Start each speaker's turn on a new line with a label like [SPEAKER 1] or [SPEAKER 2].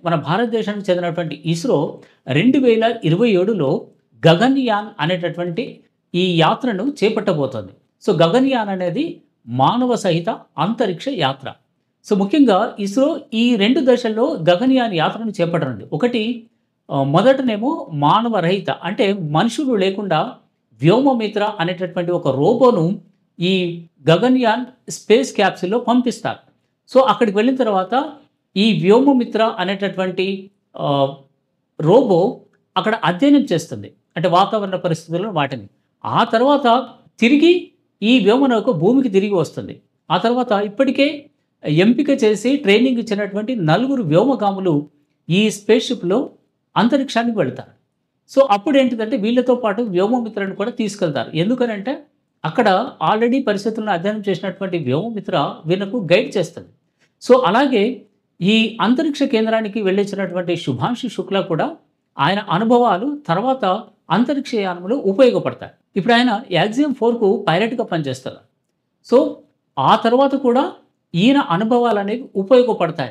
[SPEAKER 1] మన భారతదేశానికి చెందినటువంటి ఇస్రో 2027లో గగన్‌యాన్ అనేటటువంటి ఈ యాత్రను చేపట్టబోతోంది. సో, గగన్‌యాన్ అనేది మానవ సహిత అంతరిక్ష యాత్ర. సో, ముఖ్యంగా ఇస్రో ఈ 2 దశల్లో గగన్‌యాన్ యాత్రను చేపట్టనుంది. ఒకటి మొదటనేమో మానవ రహిత అంటే మనుషులు లేకుండా వ్యోమమిత్ర అనేటటువంటి ఒక రోబోను ఈ గగన్‌యాన్ స్పేస్ క్యాప్సూల్‌లో పంపిస్తారు. సో, అక్కడికి వెళ్ళిన తర్వాత ఈ వ్యోమమిత్ర అనేటటువంటి ఆహ్, రోబో అక్కడ అధ్యయనం చేస్తుంది. అంటే వాతావరణ పరిస్థితులను వాటిని. ఆ తర్వాత తిరిగి ఈ వ్యోమనౌక భూమికి తిరిగి వస్తుంది. ఆ తర్వాత ఇప్పటికే ఎంపిక చేసి ట్రైనింగ్ ఇచ్చినటువంటి నలుగురు వ్యోమగాములు ఈ స్పేస్ షిప్‌లో అంతరిక్షానికి వెళ్తారు. సో, అప్పుడేంటిదంటే వీళ్ళతో పాటు వ్యోమమిత్రను కూడా తీసుకెళ్తారు. ఎందుకనంటే అక్కడ ఆల్రెడీ పరిస్థితులను అధ్యయనం చేసినటువంటి వ్యోమమిత్ర వీళ్ళకు గైడ్ చేస్తది. సో, అలాగే ఈ అంతరిక్ష కేంద్రానికి వెళ్ళొచ్చినటువంటి శుభాంశు శుక్లా కూడా ఆయన అనుభవాలు తర్వాత అంతరిక్ష యానంలో ఉపయోగపడతాయి. ఇప్పుడు ఆయన యాక్సియం 4కు పైలట్‌గా పనిచేస్తారు. సో, ఆ తర్వాత కూడా ఈయన అనుభవాలనేవి ఉపయోగపడతాయి.